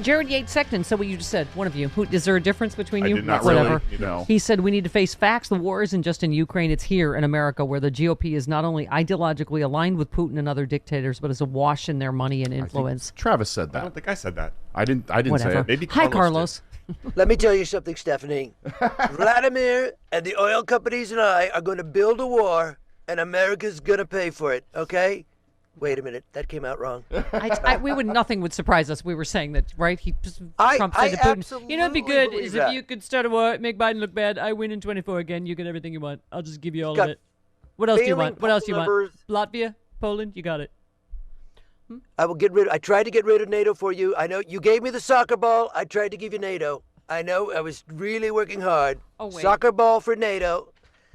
Jared Yates Sexton said what you just said. One of you. Is there a difference between you? I did not Whatever. really, He said we need to face facts. The war isn't just in Ukraine. It's here in America, where the GOP is not only ideologically aligned with Putin and other dictators, but is awash in their money and influence. Travis said that. I don't think I said that. I didn't Whatever. say it. Maybe Hi, Carlos Carlos. Let me tell you something, Stephanie. Vladimir and the oil companies and I are going to build a war, and America's going to pay for it, okay? Wait a minute. That came out wrong. Nothing would surprise us. We were saying that, right? Trump said to Putin, it'd be good is if you could start a war, make Biden look bad. I win in 24 again. You get everything you want. I'll just give you all of it. What else do you want? What else do you want? Latvia? Poland? You got it. I tried to get rid of NATO for you. I know you gave me the soccer ball. I tried to give you NATO. I know. I was really working hard. Oh, wait. Soccer ball for NATO.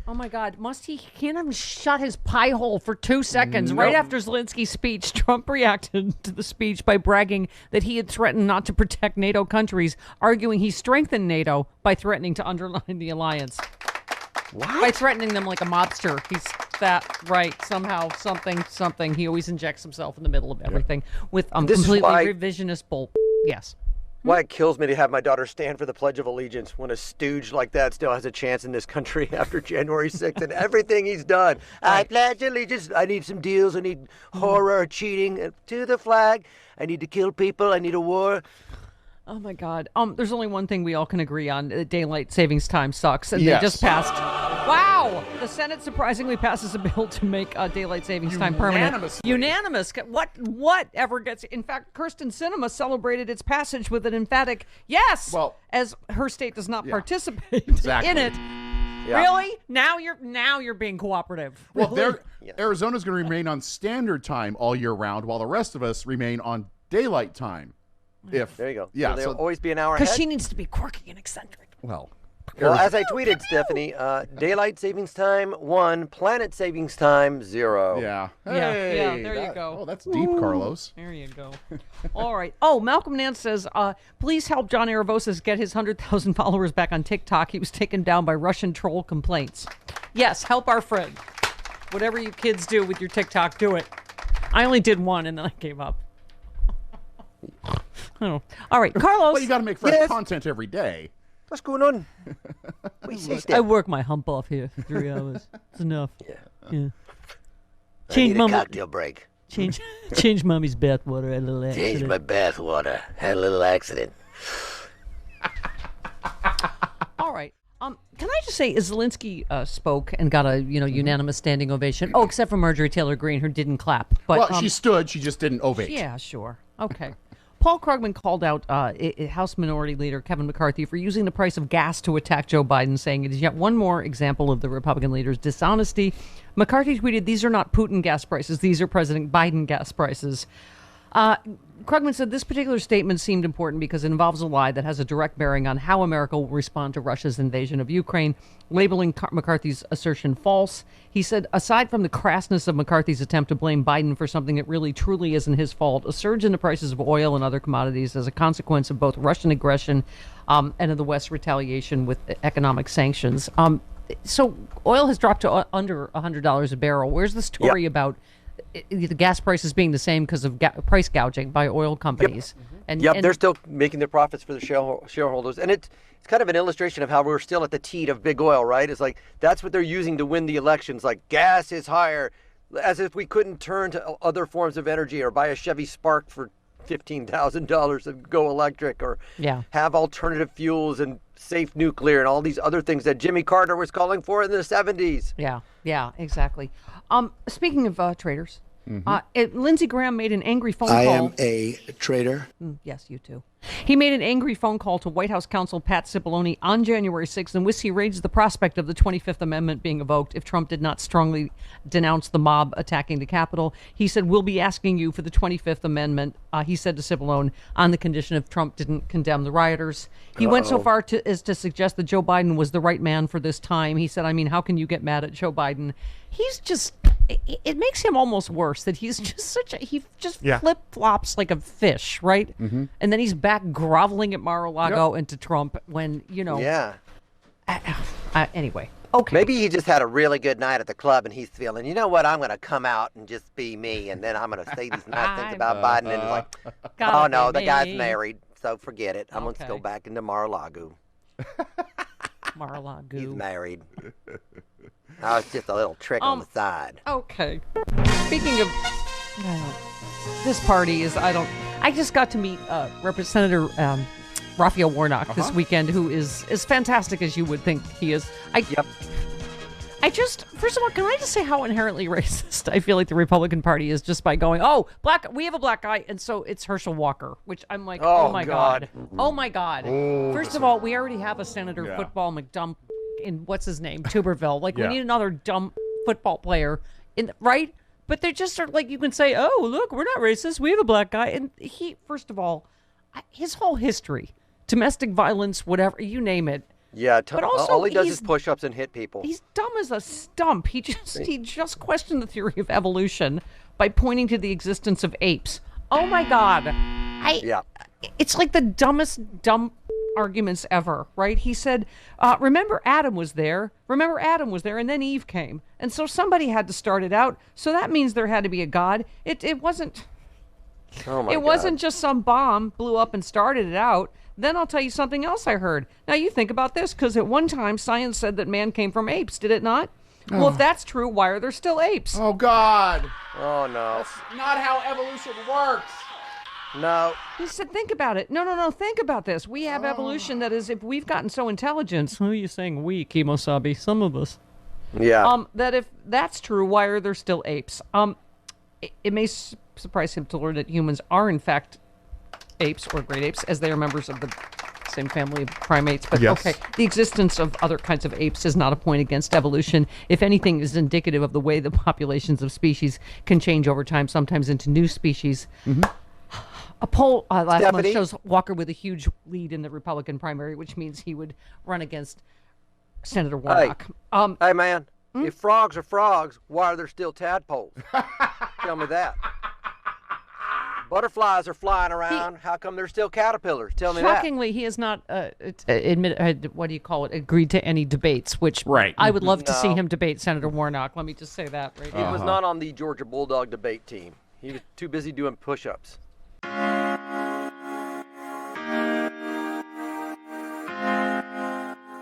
Oh, my God. He can't even shut his pie hole for 2 seconds. Right after Zelensky's speech, Trump reacted to the speech by bragging that he had threatened not to protect NATO countries, arguing he strengthened NATO by threatening to undermine the alliance. What? By threatening them like a mobster. He's that right. Somehow, something. He always injects himself in the middle of everything with completely revisionist bull. Yes. Why it kills me to have my daughter stand for the Pledge of Allegiance when a stooge like that still has a chance in this country after January 6th and everything he's done. Right. I pledge allegiance. I need some deals. I need horror, cheating to the flag. I need to kill people. I need a war. Oh, my God. There's only one thing we all can agree on. Daylight savings time sucks. And they just passed. Wow. The Senate surprisingly passes a bill to make daylight savings time permanent. Unanimous. What ever gets... In fact, Kirsten Sinema celebrated its passage with an emphatic yes, as her state does not participate in it. Yeah. Really? Now you're being cooperative. Well, Arizona's going to remain on standard time all year round, while the rest of us remain on daylight time. There you go. Yeah, so there'll always be an hour ahead. Because she needs to be quirky and eccentric. Well, as I tweeted, Stephanie, daylight savings time 1, planet savings time 0. Yeah. Hey, yeah. There you go. Oh, that's deep, Carlos. There you go. All right. Oh, Malcolm Nance says, please help John Aravosis get his 100,000 followers back on TikTok. He was taken down by Russian troll complaints. Yes, help our friend. Whatever you kids do with your TikTok, do it. I only did one and then I gave up. Oh. All right, Carlos. Well, you got to make fresh content every day. What's going on? I work my hump off here for 3 hours. It's enough. Yeah. Change a cocktail break. Change mommy's bathwater. Had a little accident. Change my bathwater. Had a little accident. All right. Can I just say, Zelensky spoke and got a unanimous standing ovation. Oh, except for Marjorie Taylor Greene, who didn't clap. But she stood. She just didn't ovate. Yeah, sure. Okay. Paul Krugman called out House Minority Leader Kevin McCarthy for using the price of gas to attack Joe Biden, saying it is yet one more example of the Republican leader's dishonesty. McCarthy tweeted, "These are not Putin gas prices. These are President Biden gas prices." Krugman said this particular statement seemed important because it involves a lie that has a direct bearing on how America will respond to Russia's invasion of Ukraine, labeling McCarthy's assertion false. He said, aside from the crassness of McCarthy's attempt to blame Biden for something that really truly isn't his fault, a surge in the prices of oil and other commodities as a consequence of both Russian aggression and of the West's retaliation with economic sanctions. So oil has dropped to under $100 a barrel. Where's the story about the gas prices being the same because of price gouging by oil companies? And they're still making their profits for the shareholders. And it's kind of an illustration of how we're still at the teat of big oil, right? It's like that's what they're using to win the elections. Like gas is higher, as if we couldn't turn to other forms of energy or buy a Chevy Spark for $15,000 and go electric, or have alternative fuels and safe nuclear and all these other things that Jimmy Carter was calling for in the 70s. Yeah, exactly. Speaking of traitors, Lindsey Graham made an angry phone call. I am a traitor. Yes, you too. He made an angry phone call to White House counsel Pat Cipollone on January 6th in which he raised the prospect of the 25th Amendment being invoked if Trump did not strongly denounce the mob attacking the Capitol. He said, "We'll be asking you for the 25th Amendment," he said to Cipollone, on the condition if Trump didn't condemn the rioters. He went so far as to suggest that Joe Biden was the right man for this time. He said, how can you get mad at Joe Biden? He's just... It makes him almost worse that he's just he flip-flops like a fish, right? And then he's back groveling at Mar-a-Lago and to Trump when, anyway. Okay. Maybe he just had a really good night at the club and he's feeling, you know what, I'm going to come out and just be me, and then I'm going to say these nice things about Biden, and like, oh no, the guy's married. so forget it. I'm going to Okay. go back into Mar-a-Lago. Mar-a-Lago. He's married. That was just a little trick on the side. Okay. Speaking of this party I just got to meet Representative Raphael Warnock this weekend, who is as fantastic as you would think he is. Yep. First of all, can I just say how inherently racist I feel like the Republican Party is just by going, we have a black guy, and so it's Herschel Walker, which I'm like, oh my God. Oh my God. First of all, we already have a Senator Football McDump in, what's his name, Tuberville. Like, we need another dumb football player, right? But they just are like, you can say, oh, look, we're not racist. We have a black guy. And he, first of all, his whole history, domestic violence, whatever, you name it. Yeah, But also, all he does he's- is push-ups and hit people. He's dumb as a stump. He just questioned the theory of evolution by pointing to the existence of apes. Oh my God. Yeah. It's like the dumbest dumb arguments ever, right? He said, remember Adam was there, and then Eve came. And so somebody had to start it out. So that means there had to be a God. It wasn't Oh my it God. wasn't just some bomb blew up and started it out. Then I'll tell you something else I heard. Now you think about this, because at one time science said that man came from apes, did it not? Well, if that's true, why are there still apes? Oh, God. Oh, no. That's not how evolution works. No. He said, think about it. No, think about this. We have evolution that is, if we've gotten so intelligent, who are you saying we, Kimosabi? Some of us. Yeah. That if that's true, why are there still apes? It may surprise him to learn that humans are, in fact, apes or great apes, as they are members of the same family of primates. But Yes. okay, the existence of other kinds of apes is not a point against evolution. If anything, is indicative of the way the populations of species can change over time, sometimes into new species. A poll last month Stephanie? shows Walker with a huge lead in the Republican primary, which means he would run against Senator Warnock. Hey, man. Hmm? If frogs are frogs, why are there still tadpoles? Tell me that. Butterflies are flying around. How come there's still caterpillars? Tell me that. Shockingly, he has not agreed to any debates, which Right. I would love to see No. him debate Senator Warnock. Let me just say that right He now. was not on the Georgia Bulldog debate team. He was too busy doing push-ups.